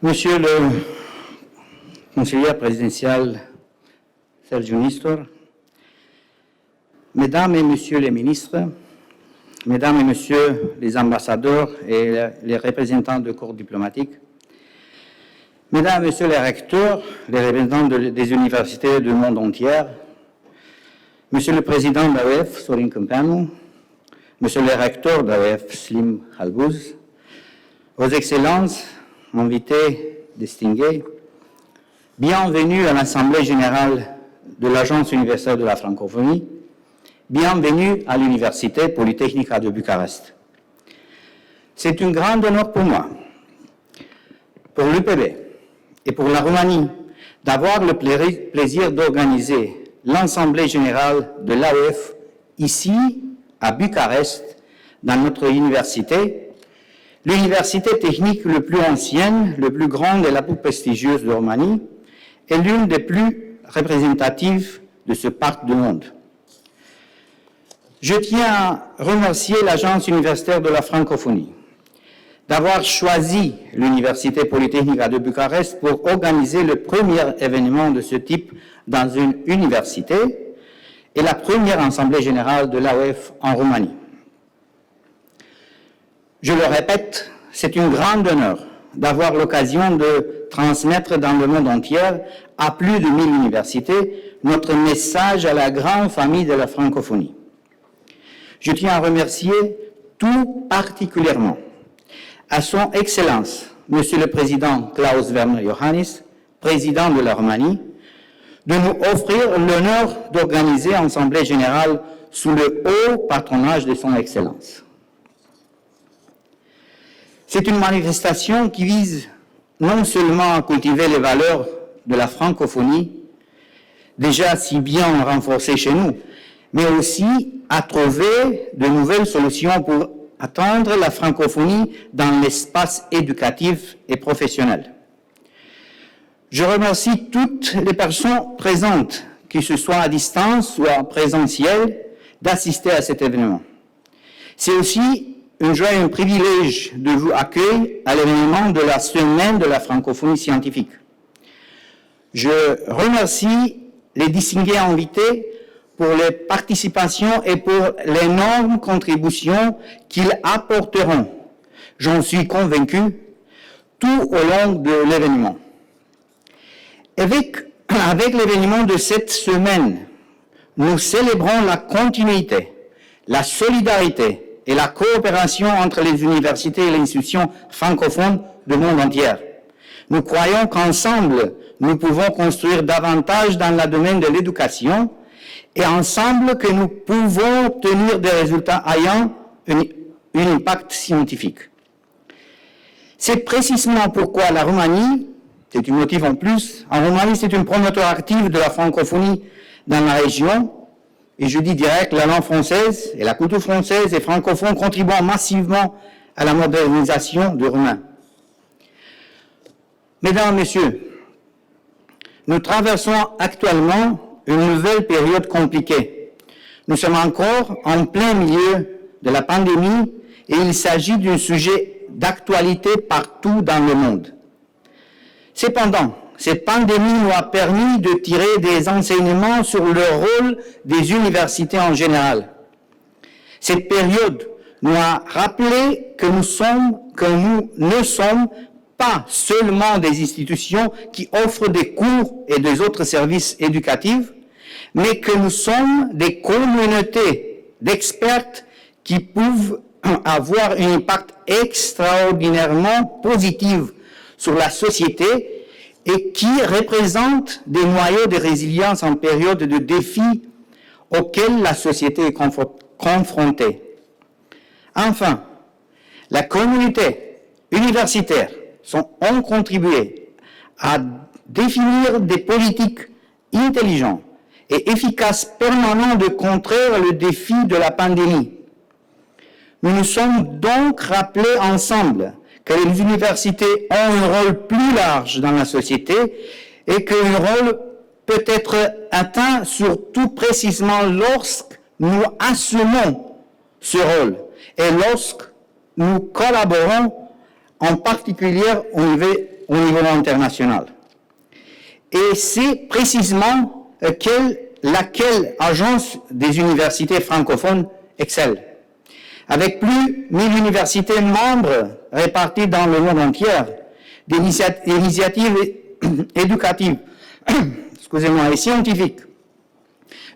Monsieur le conseiller présidentiel Sergiu Nistor, Mesdames et Messieurs les ministres, Mesdames et Messieurs les ambassadeurs et les représentants de corps diplomatiques, Mesdames et Messieurs les recteurs, les représentants des universités du monde entier, Monsieur le Président de l'AOF, Sorin Câmpeanu, Monsieur le recteur de l'AOF, Slim Halbouz, Vos Excellences, invités distingués, bienvenue à l'Assemblée générale de l'Agence universitaire de la francophonie, bienvenue à l'Université Polytechnique de Bucarest. C'est un grand honneur pour moi, pour l'UPB et pour la Roumanie, d'avoir le plaisir d'organiser l'Assemblée générale de l'AOF ici, à Bucarest, dans notre université, l'université technique la plus ancienne, la plus grande et la plus prestigieuse de Roumanie, et l'une des plus représentatives de ce parc du monde. Je tiens à remercier l'Agence universitaire de la francophonie d'avoir choisi l'Université Polytechnique de Bucarest pour organiser le premier événement de ce type dans une université et la première assemblée générale de l'AOF en Roumanie. Je le répète, c'est un grand honneur d'avoir l'occasion de transmettre dans le monde entier, à plus de 1000 universités, notre message à la grande famille de la francophonie. Je tiens à remercier tout particulièrement à son Excellence, Monsieur le Président Klaus Werner Iohannis, Président de la Roumanie, de nous offrir l'honneur d'organiser l'Assemblée générale sous le haut patronage de son Excellence. C'est une manifestation qui vise non seulement à cultiver les valeurs de la francophonie, déjà si bien renforcées chez nous, mais aussi à trouver de nouvelles solutions pour atteindre la francophonie dans l'espace éducatif et professionnel. Je remercie toutes les personnes présentes, que ce soit à distance ou en présentiel, d'assister à cet événement. C'est aussi une joie et un privilège de vous accueillir à l'événement de la Semaine de la francophonie scientifique. Je remercie les distingués invités pour leur participation et pour l'énorme contribution qu'ils apporteront, j'en suis convaincu, tout au long de l'événement. Avec l'événement de cette semaine, nous célébrons la continuité, la solidarité et la coopération entre les universités et les institutions francophones du monde entier. Nous croyons qu'ensemble, nous pouvons construire davantage dans le domaine de l'éducation et ensemble que nous pouvons obtenir des résultats ayant un impact scientifique. C'est précisément pourquoi la Roumanie, c'est un motif en plus, en Roumanie c'est une promoteur active de la francophonie dans la région, et je dis direct, la langue française et la culture française et francophone contribuent massivement à la modernisation du roumain. Mesdames et Messieurs, nous traversons actuellement une nouvelle période compliquée. Nous sommes encore en plein milieu de la pandémie et il s'agit d'un sujet d'actualité partout dans le monde. Cependant, cette pandémie nous a permis de tirer des enseignements sur le rôle des universités en général. Cette période nous a rappelé que nous ne sommes pas seulement des institutions qui offrent des cours et des autres services éducatifs, mais que nous sommes des communautés d'experts qui peuvent avoir un impact extraordinairement positif sur la société et qui représentent des noyaux de résilience en période de défis auxquels la société est confrontée. Enfin, la communauté universitaire ont contribué à définir des politiques intelligentes et efficaces permanentes de contrer le défi de la pandémie. Nous nous sommes donc rappelés ensemble que les universités ont un rôle plus large dans la société et que le rôle peut être atteint surtout précisément lorsque nous assumons ce rôle et lorsque nous collaborons en particulier au niveau au niveau international. Et c'est précisément laquelle agence des universités francophones excelle. Avec plus de 1000 universités membres réparties dans le monde entier, des initiatives éducatives et scientifiques,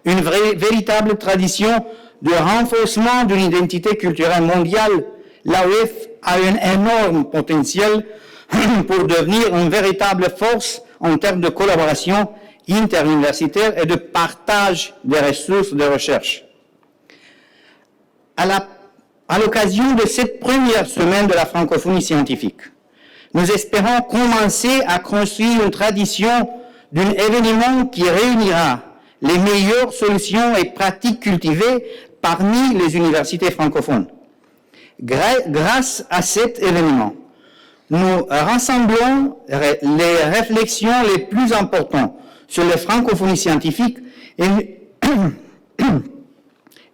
une véritable tradition de renforcement d'une identité culturelle mondiale, l'AOF a un énorme potentiel pour devenir une véritable force en termes de collaboration interuniversitaire et de partage des ressources de recherche. À l'occasion de cette première semaine de la francophonie scientifique, nous espérons commencer à construire une tradition d'un événement qui réunira les meilleures solutions et pratiques cultivées parmi les universités francophones. Grâce à cet événement, nous rassemblons les réflexions les plus importantes sur la francophonie scientifique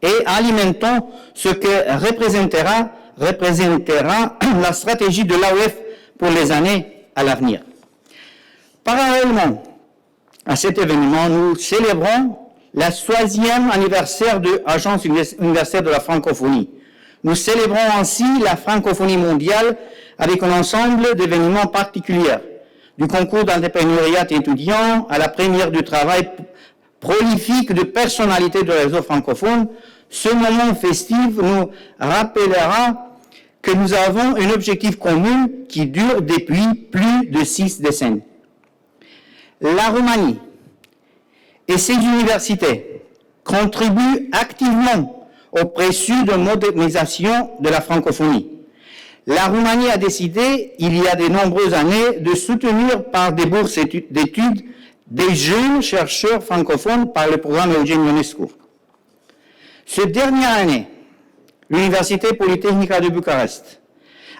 et alimentons ce que représentera la stratégie de l'AOF pour les années à l'avenir. Parallèlement à cet événement, nous célébrons le 60e anniversaire de l'Agence universitaire de la francophonie. Nous célébrons ainsi la francophonie mondiale avec un ensemble d'événements particuliers, du concours d'entrepreneuriat étudiant à la première du travail prolifique de personnalités du réseau francophone. Ce moment festif nous rappellera que nous avons un objectif commun qui dure depuis plus de 6 décennies. La Roumanie et ses universités contribuent activement au processus de modernisation de la francophonie. La Roumanie a décidé, il y a de nombreuses années, de soutenir par des bourses d'études des jeunes chercheurs francophones par le programme Eugène Ionescu. Cette dernière année, l'Université Polytechnica de Bucarest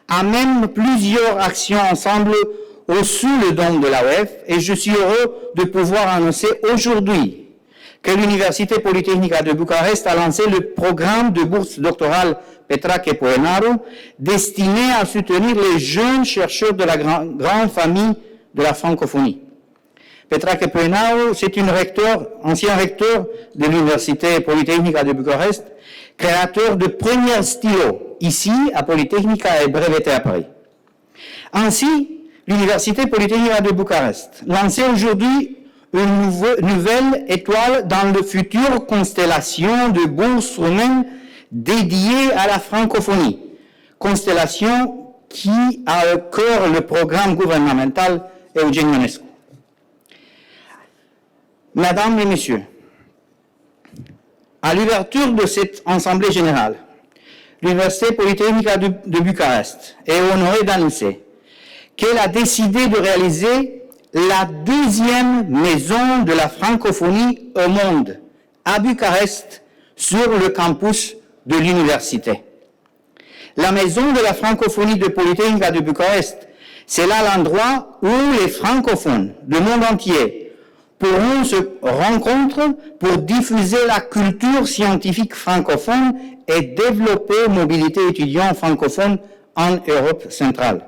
amène plusieurs actions ensemble sous le dôme de l'AOF et je suis heureux de pouvoir annoncer aujourd'hui que l'Université Polytechnica de Bucarest a lancé le programme de bourse doctorale Petrache Poenaru destiné à soutenir les jeunes chercheurs de la grande famille de la francophonie. Petrache Poenaru, c'est ancien recteur de l'Université Polytechnica de Bucarest, créateur de premier stylo ici à Polytechnica et breveté à Paris. Ainsi, l'Université Polytechnica de Bucarest lance aujourd'hui une nouvelle étoile dans la future constellation de bourses roumaines dédiée à la francophonie, constellation qui a au cœur le programme gouvernemental Eugène Ionescu. Mesdames et Messieurs, à l'ouverture de cette assemblée générale, l'Université Polytechnica de Bucarest est honorée d'annoncer qu'elle a décidé de réaliser la deuxième maison de la francophonie au monde, à Bucarest, sur le campus de l'université. La maison de la francophonie de Polytechnica de Bucarest, c'est là l'endroit où les francophones du monde entier pourront se rencontrer pour diffuser la culture scientifique francophone et développer mobilité étudiante francophone en Europe centrale.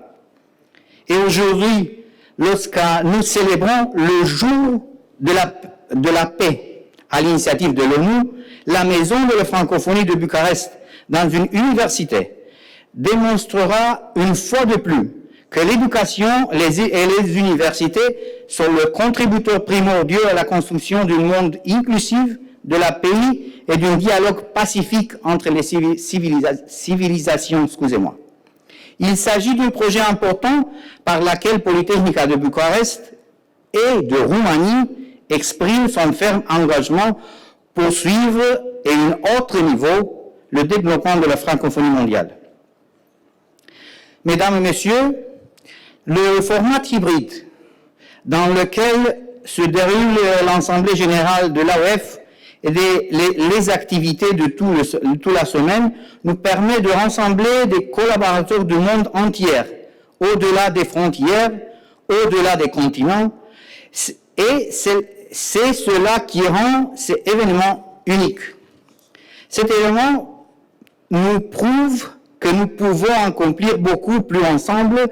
Et aujourd'hui, lorsque nous célébrons le jour de la paix à l'initiative de l'ONU, la maison de la francophonie de Bucarest dans une université démontrera une fois de plus que l'éducation et les universités sont le contributeur primordial à la construction d'un monde inclusif de la pays et d'un dialogue pacifique entre les civilisations. Il s'agit d'un projet important par lequel Polytechnica de Bucarest et de Roumanie expriment son ferme engagement pour suivre à un autre niveau le développement de la francophonie mondiale. Mesdames et Messieurs, le format hybride dans lequel se déroule l'Assemblée générale de l'AOF et les activités de toute la semaine nous permet de rassembler des collaborateurs du monde entier, au-delà des frontières, au-delà des continents, et c'est cela qui rend cet événement unique. Cet événement nous prouve que nous pouvons accomplir beaucoup plus ensemble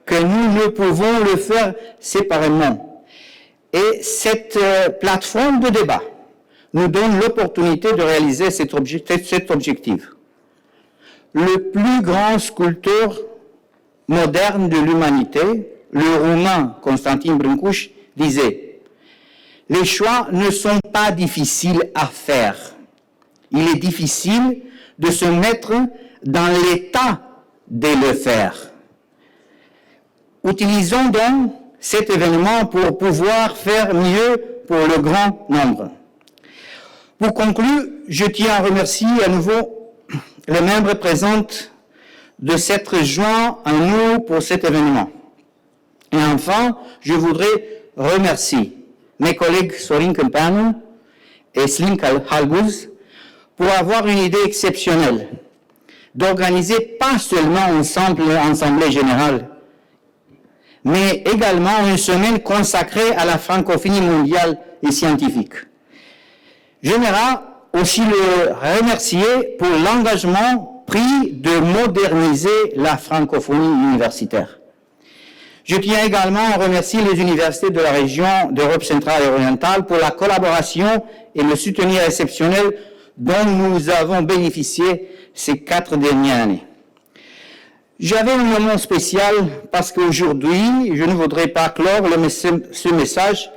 que nous ne pouvons le faire séparément. Et cette plateforme de débat nous donne l'opportunité de réaliser cet objectif. Le plus grand sculpteur moderne de l'humanité, le Roumain Constantin Brâncuș, disait « Les choix ne sont pas difficiles à faire. Il est difficile de se mettre dans l'état de le faire. » Utilisons donc cet événement pour pouvoir faire mieux pour le grand nombre. Pour conclure, je tiens à remercier à nouveau les membres présents de s'être joints à nous pour cet événement. Et enfin, je voudrais remercier mes collègues Sorin Câmpeanu et Slin Halguz pour avoir une idée exceptionnelle d'organiser pas seulement une simple assemblée générale, mais également une semaine consacrée à la francophonie mondiale et scientifique. J'aimerais aussi le remercier pour l'engagement pris de moderniser la francophonie universitaire. Je tiens également à remercier les universités de la région d'Europe centrale et orientale pour la collaboration et le soutien exceptionnel dont nous avons bénéficié ces 4 dernières années. J'avais un moment spécial parce qu'aujourd'hui, je ne voudrais pas clore ce message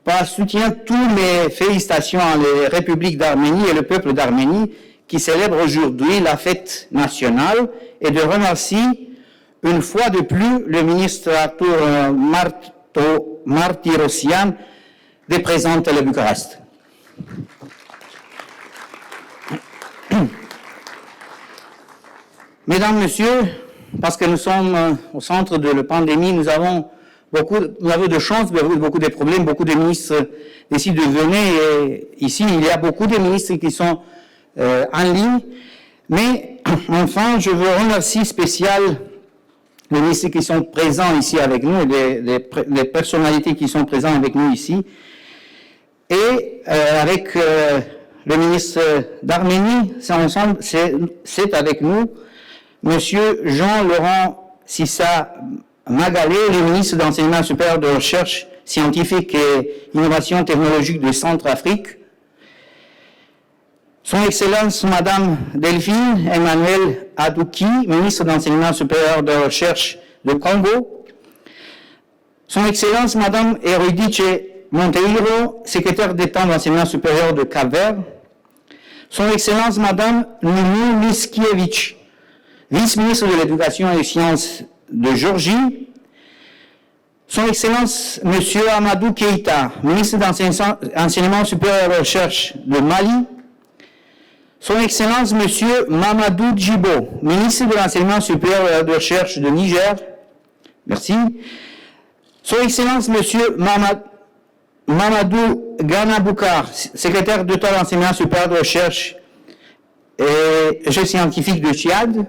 par soutien toutes mes félicitations à la République d'Arménie et le peuple d'Arménie qui célèbre aujourd'hui la fête nationale et de remercier une fois de plus le ministre Artur Martirosyan de présenter le Bucarest. Mesdames, Messieurs, parce que nous sommes au centre de la pandémie, nous avons de chance, beaucoup de problèmes, beaucoup de ministres décident de venir. Et ici, il y a beaucoup de ministres qui sont en ligne. Mais enfin, je veux remercier spécialement les ministres qui sont présents ici avec nous, les personnalités qui sont présentes avec nous ici. Et avec le ministre d'Arménie, c'est avec nous, Monsieur Jean-Laurent Sissa Magalé, le ministre d'Enseignement supérieur de recherche scientifique et innovation technologique de Centrafrique. Son Excellence Madame Delphine Emmanuel Adouki, ministre d'Enseignement supérieur de recherche de Congo. Son Excellence Madame Erudice Monteiro, secrétaire d'État d'Enseignement supérieur de Cap-Vert. Son Excellence Madame Noumou Miskiewicz, vice-ministre de l'Éducation et des Sciences de Géorgie. Son Excellence Monsieur Amadou Keïta, ministre d'Enseignement supérieur et de recherche de Mali. Son Excellence Monsieur Mamadou Djibo, ministre de l'Enseignement supérieur et de recherche de Niger. Merci. Son Excellence Monsieur Mamadou Ganaboukar, secrétaire d'État d'Enseignement supérieur de recherche et scientifique de Tchad.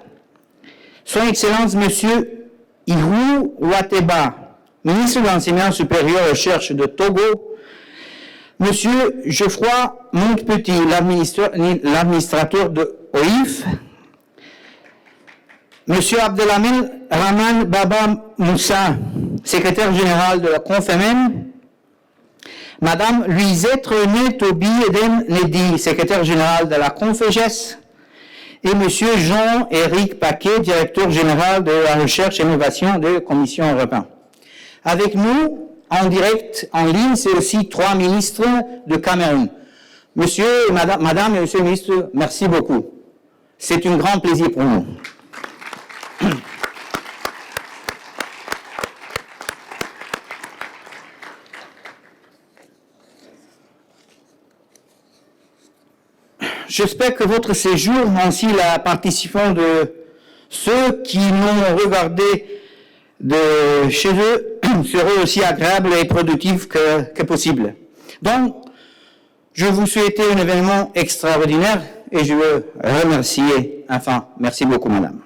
Son Excellence Monsieur Ihou Wateba, ministre de l'Enseignement supérieur et de recherche de Togo. Monsieur Geoffroy Montpetit, l'administrateur de OIF. Monsieur Abdelhamid Rahman Baba Moussa, secrétaire général de la Confemen. Madame Luisette René Tobi Eden Nedi, secrétaire général de la Confeges. Et Monsieur Jean-Éric Paquet, directeur général de la recherche et innovation de la Commission européenne. Avec nous, en direct, en ligne, c'est aussi 3 ministres de Cameroun. Monsieur, Madame et Monsieur le ministre, merci beaucoup. C'est un grand plaisir pour nous. J'espère que votre séjour, ainsi la participation de ceux qui l'ont regardé de chez eux, sera aussi agréable et productif que possible. Donc, je vous souhaite un événement extraordinaire et je veux remercier, enfin, merci beaucoup, madame.